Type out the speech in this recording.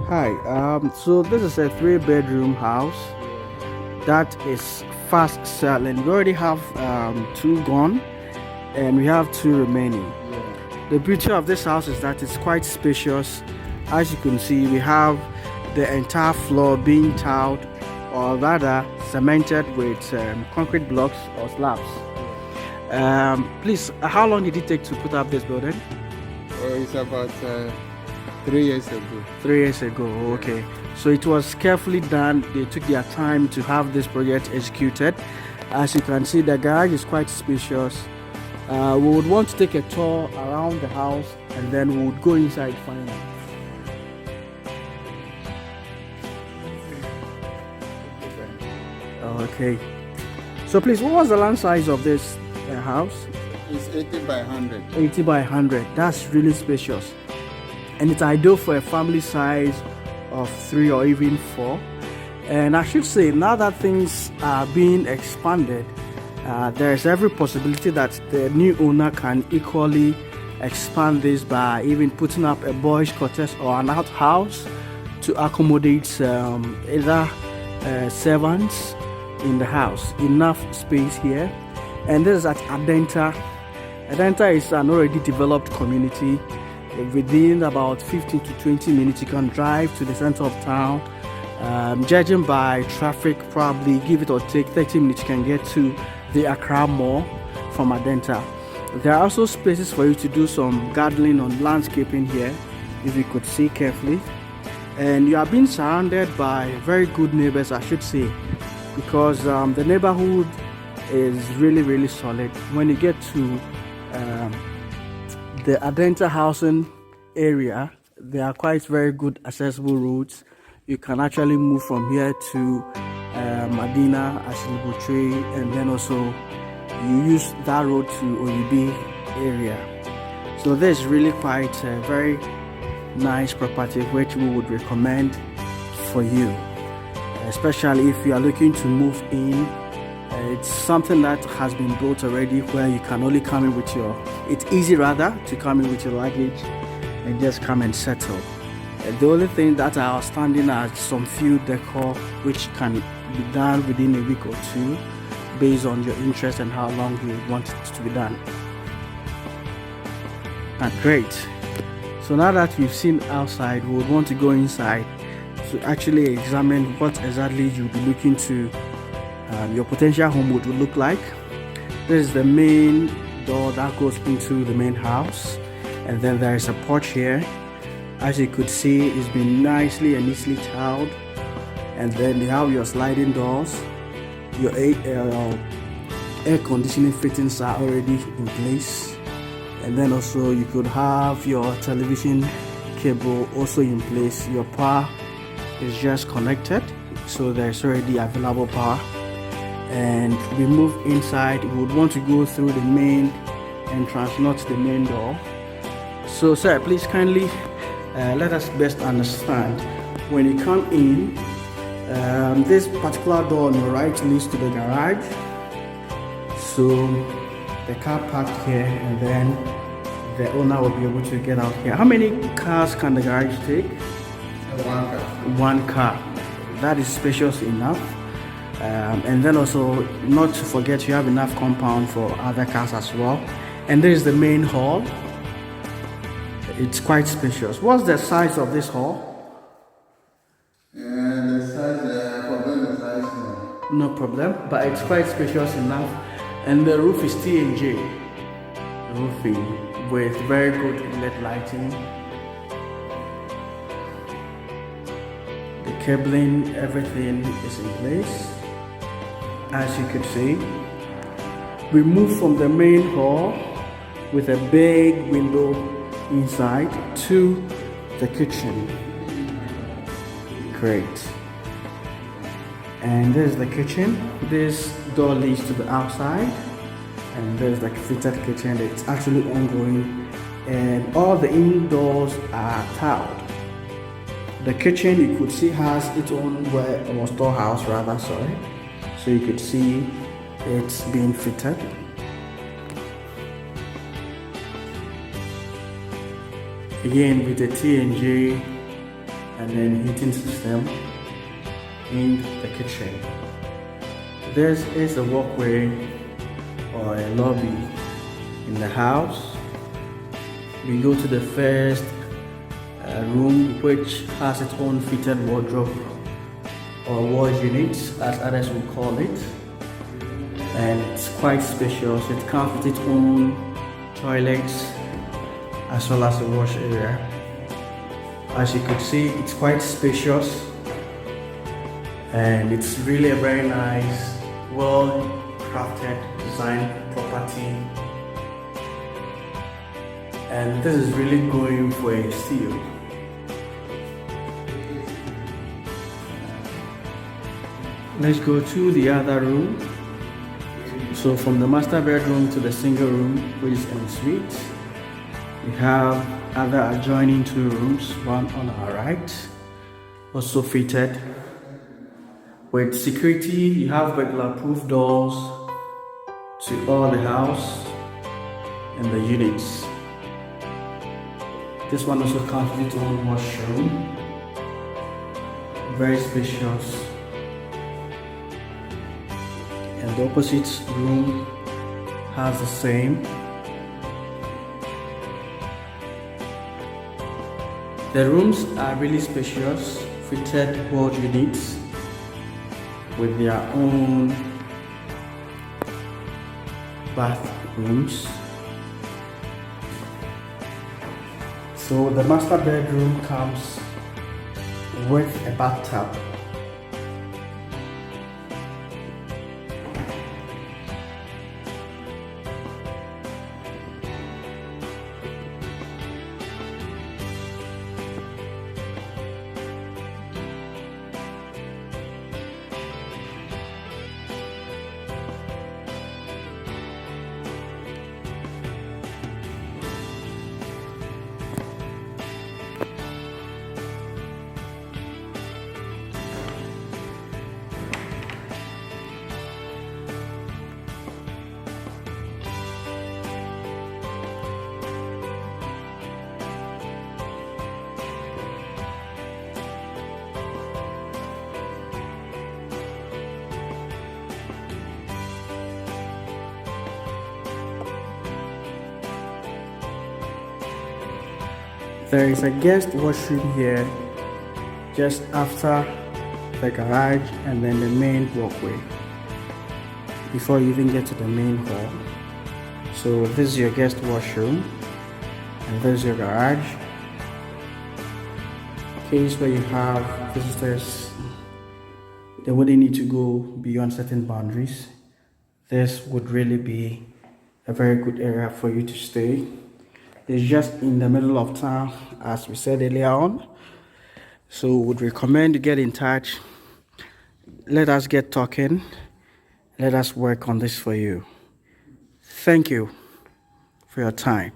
Hi, so this is a three-bedroom house that is fast selling. We already have two gone and we have two remaining. The beauty of this house is that it's quite spacious. As you can see, we have the entire floor being tiled, or rather cemented with concrete blocks or slabs. Please, how long did it take to put up this building? It's about 3 years ago. 3 years ago, okay. So it was carefully done. They took their time to have this project executed. As you can see, the garage is quite spacious. We would want to take a tour around the house and then we would go inside finally. Okay. So please, what was the land size of this house? It's 80 by 100. 80 by 100. That's really spacious. And it's ideal for a family size of 3 or even 4. And I should say, now that things are being expanded, there's every possibility that the new owner can equally expand this by even putting up a boys' quarters or an outhouse to accommodate either servants in the house. Enough space here. And this is at Adenta. Adenta is an already developed community. Within about 15 to 20 minutes, you can drive to the center of town. Judging by traffic, probably give it or take 30 minutes, you can get to the Accra Mall from Adenta. There are also spaces for you to do some gardening on landscaping here, if you could see carefully. And you are being surrounded by very good neighbors, I should say, because the neighborhood is really solid. When you get to the Adenta housing area, there are quite very good accessible roads. You can actually move from here to Medina, Ashilibutre, and then also you use that road to Oyibi area. So this is really quite a very nice property which we would recommend for you, especially if you are looking to move in. It's something that has been built already where you can only come in with it's easy rather to come in with your luggage and just come and settle. The only thing that are outstanding are some few decor which can be done within a week or two based on your interest and how long you want it to be done. And great. So now that we've seen outside, we would want to go inside to actually examine what exactly you'll be looking to your potential home would look like. This is the main door that goes into the main house, and then there is a porch here. As you could see, it's been nicely and neatly tiled, and then you have your sliding doors. Your air conditioning fittings are already in place, and then also you could have your television cable also in place. Your power is just connected, so there's already available power. And we move inside, we would want to go through the main entrance, not the main door. So sir, please kindly let us best understand, when you come in, this particular door on your right leads to the garage. So the car parked here, and then the owner will be able to get out here. How many cars can the garage take? One car. One car. That is spacious enough. And then also, not to forget, you have enough compound for other cars as well. And there is the main hall. It's quite spacious. What's the size of this hall? And the size, no problem, but it's quite spacious enough. And the roof is T&J roofing with very good LED lighting. The cabling, everything is in place. As you could see, we move from the main hall with a big window inside to the kitchen. Great. And there's the kitchen. This door leads to the outside, and there's the fitted kitchen. It's actually ongoing, and all the indoors are tiled. The kitchen, you could see, has its own storehouse rather, sorry. So you could see it's being fitted. Again with the T&J and then heating system in the kitchen. This is a walkway or a lobby in the house. We go to the first room, which has its own fitted wardrobe or wall unit, as others will call it, and it's quite spacious. It comes with its own toilets as well as a wash area. As you could see, it's quite spacious, and it's really a very nice, well crafted design property, and this is really going for a steal. Let's go to the other room. So from the master bedroom to the single room, which is en suite, we have other adjoining 2 rooms, one on our right, also fitted with security. You have burglar proof doors to all the house and the units. This one also comes with its own washroom, very spacious. And the opposite room has the same. The rooms are really spacious, fitted wall units with their own bathrooms. So the master bedroom comes with a bathtub. There is a guest washroom here just after the garage and then the main walkway before you even get to the main hall. So this is your guest washroom and this is your garage. Case where you have visitors, they wouldn't need to go beyond certain boundaries. This would really be a very good area for you to stay. It's just in the middle of town, as we said earlier on. So would recommend you get in touch. Let us get talking. Let us work on this for you. Thank you for your time.